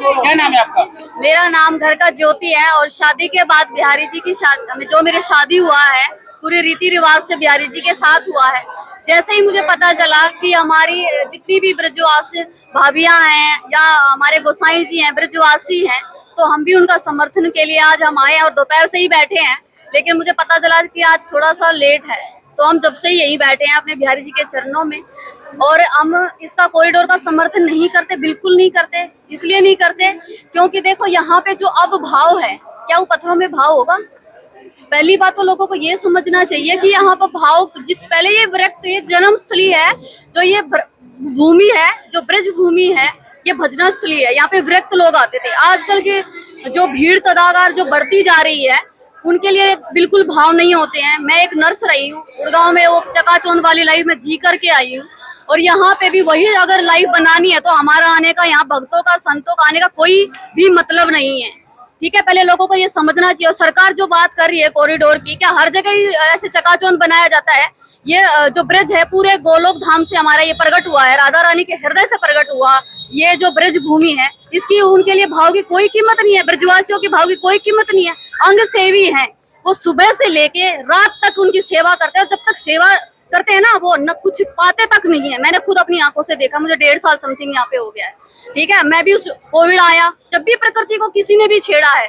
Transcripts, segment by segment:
क्या नाम है आपका? मेरा नाम घर का ज्योति है और शादी के बाद बिहारी जी की शादी जो मेरे शादी हुआ है पूरे रीति रिवाज से बिहारी जी के साथ हुआ है। जैसे ही मुझे पता चला कि हमारी जितनी भी ब्रजवासी भाभियां हैं या हमारे गोसाई जी हैं ब्रजवासी हैं, तो हम भी उनका समर्थन के लिए आज हम आए और दोपहर से ही बैठे हैं। लेकिन मुझे पता चला कि आज थोड़ा सा लेट है, तो हम जब से ही यही बैठे हैं अपने बिहारी जी के चरणों में। और हम इसका कॉरिडोर का समर्थन नहीं करते, बिल्कुल नहीं करते। इसलिए नहीं करते क्योंकि देखो यहाँ पे जो अब भाव है, क्या वो पत्थरों में भाव होगा? पहली बात तो लोगों को ये समझना चाहिए कि यहाँ पर भाव पहले ये वृक्ष ये जन्म स्थली है, जो ये भूमि है, जो ब्रज भूमि है, ये भजना स्थली है। यहाँ पे वृक्ष लोग आते थे। आजकल के जो भीड़ तदाकार जो बढ़ती जा रही है, उनके लिए बिल्कुल भाव नहीं होते हैं। मैं एक नर्स रही हूँ गुड़गांव में, वो चकाचौंध वाली लाइफ में जी करके आई हूँ, और यहाँ पे भी वही अगर लाइफ बनानी है तो हमारा आने का, यहाँ भक्तों का, संतों का आने का कोई भी मतलब नहीं है। ठीक है, पहले लोगों को ये समझना चाहिए। और सरकार जो बात कर रही है कॉरिडोर की, क्या हर जगह ही ऐसे चकाचौंध बनाया जाता है? ये जो ब्रिज है पूरे गोलोक धाम से हमारा ये प्रकट हुआ है, राधा रानी के हृदय से प्रकट हुआ। ये जो ब्रज भूमि है, इसकी उनके लिए भाव की कोई कीमत नहीं है, ब्रजवासियों की भाव की कोई कीमत नहीं है। अंग सेवी है, वो सुबह से लेके रात तक उनकी सेवा करते हैं, और जब तक सेवा करते हैं ना, वो न कुछ पाते तक नहीं है। मैंने खुद अपनी आंखों से देखा, मुझे 1.5 साल समथिंग यहाँ पे हो गया है। ठीक है, मैं भी उस कोविड आया, जब भी प्रकृति को किसी ने भी छेड़ा है,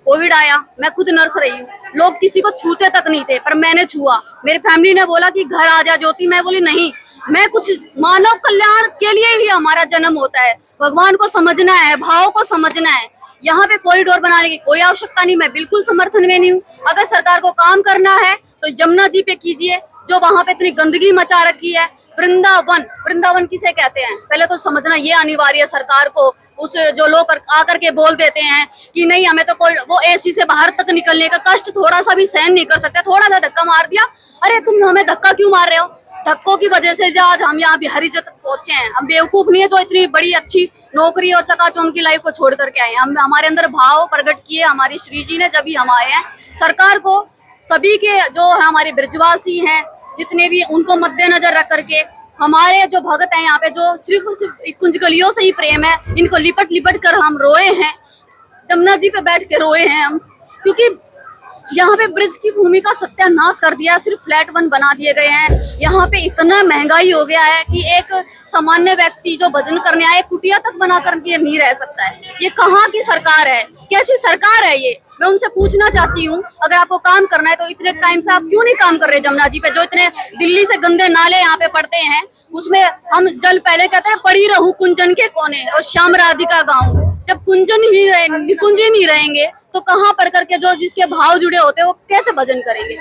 कोविड आया, मैं खुद नर्स रही हूँ, लोग किसी को छूते तक नहीं थे, पर मैंने छुआ। मेरी फैमिली ने बोला कि घर आ जा ज्योति, मैं बोली नहीं, मैं कुछ मानव कल्याण के लिए ही हमारा जन्म होता है। भगवान को समझना है, भाव को समझना है। यहाँ पे कॉरिडोर बनाने की कोई आवश्यकता नहीं, मैं बिल्कुल समर्थन में नहीं हूँ। अगर सरकार को काम करना है तो यमुना जी पे कीजिए, जो वहां पे इतनी गंदगी मचा रखी है। वृंदावन, वृंदावन किसे कहते हैं पहले तो समझना ये अनिवार्य है सरकार को। उस जो लोग आकर के बोल देते हैं कि नहीं हमें तो कोई, वो एसी से बाहर तक निकलने का कष्ट थोड़ा सा भी सहन नहीं कर सकते, थोड़ा सा धक्का मार दिया, अरे तुम हमें धक्का क्यों मार रहे हो? धक्कों की वजह से जो आज हम यहाँ बिहारी जी तक पहुंचे हैं। हम बेवकूफ नहीं है जो इतनी बड़ी अच्छी नौकरी और चकाचौंध की लाइफ को छोड़ करके आए हैं। हम हमारे अंदर भाव प्रकट किए हमारी श्री जी ने, जब भी हम आए हैं। सरकार को सभी के जो है हमारे ब्रजवासी हैं जितने भी, उनको मद्देनजर रख करके हमारे जो भगत हैं यहाँ पे, जो सिर्फ कुंज गलियों से ही प्रेम है, इनको लिपट लिपट कर हम रोए हैं, जमुना जी पे बैठ के रोए हैं हम, क्योंकि यहाँ पे ब्रिज की भूमि का सत्यानाश कर दिया। सिर्फ फ्लैट 1 बना दिए गए हैं। यहाँ पे इतना महंगाई हो गया है कि एक सामान्य व्यक्ति जो भजन करने आए कुटिया तक बना करके नहीं रह सकता है। ये कहाँ की सरकार है? कैसी सरकार है ये? मैं उनसे पूछना चाहती हूँ, अगर आपको काम करना है तो इतने टाइम से आप क्यों नहीं काम कर रहे जमुना जी पे? जो इतने दिल्ली से गंदे नाले यहाँ पे पड़ते हैं, उसमें हम जल पहले कहते हैं पड़ी रहूं कुंजन के कोने और श्याम राधिका गाऊं। जब कुंजन ही निकुंज ही नहीं रहेंगे तो कहाँ पढ़ करके जो जिसके भाव जुड़े होते हैं वो कैसे भजन करेंगे?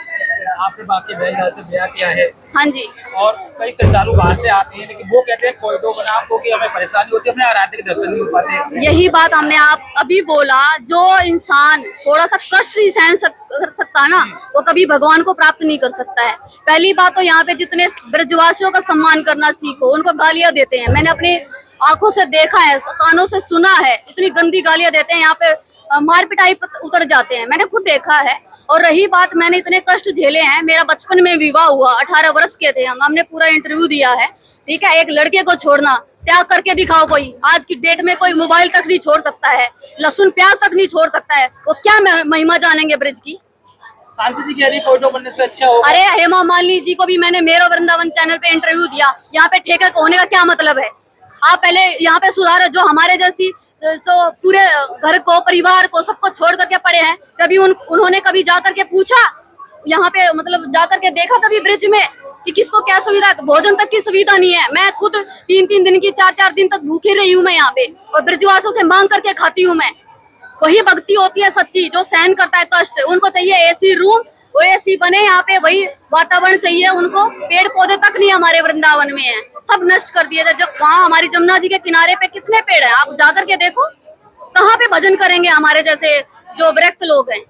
आपने बाकी बहन से ब्याह किया है। हाँ जी। और कई श्रद्धालु बाहर से आते हैं, लेकिन वो कहते हैं कॉरिडोर बना आपको कि हमें परेशानी होती है, अपने आराध्य के दर्शन नहीं हो पाते। यही बात हमने आप अभी बोला, जो इंसान थोड़ा सा कष्ट नहीं सहन कर सकता ना, वो कभी भगवान को प्राप्त नहीं कर सकता है। पहली बात तो यहाँ पे जितने ब्रजवासियों का सम्मान करना सीखो, उनको गालियां देते हैं। मैंने अपनी आंखों से देखा है, कानों से सुना है, इतनी गंदी गालियां देते हैं। यहाँ पे मार पिटाई उतर जाते हैं, मैंने खुद देखा है। और रही बात, मैंने इतने कष्ट झेले हैं। मेरा बचपन में विवाह हुआ, 18 वर्ष के थे हमने पूरा इंटरव्यू दिया है। ठीक है, एक लड़के को छोड़ना, त्याग करके दिखाओ कोई। आज की डेट में कोई मोबाइल तक नहीं छोड़ सकता है, लहसुन प्याज तक नहीं छोड़ सकता है, वो क्या महिमा जानेंगे ब्रिज की? शांति जी कह रही कॉरिडोर बनने से अच्छा होगा। अरे हेमा मालिनी जी को भी मैंने मेरो वृंदावन चैनल पे इंटरव्यू दिया। यहाँ पे ठेका होने का क्या मतलब है? आप पहले यहाँ पे सुधारो। जो हमारे जैसी तो पूरे घर को, परिवार को, सबको छोड़ करके पड़े हैं, कभी उन्होंने कभी जा करके पूछा यहाँ पे, मतलब जा करके देखा कभी ब्रिज में कि किसको क्या सुविधा? भोजन तक की सुविधा नहीं है। मैं खुद 3-3 दिन की, 4-4 दिन तक भूखी रही हूँ मैं यहाँ पे, और ब्रजवासों से मांग करके खाती हूँ मैं। वही भक्ति होती है सच्ची, जो सहन करता है कष्ट। उनको चाहिए एसी रूम, वो एसी बने यहाँ पे, वही वातावरण चाहिए उनको। पेड़ पौधे तक नहीं हमारे वृंदावन में है, सब नष्ट कर दिए। जब वहाँ हमारी जमुना जी के किनारे पे कितने पेड़ हैं, आप जाकर के देखो। कहाँ पे भजन करेंगे हमारे जैसे जो वृक्ष लोग हैं?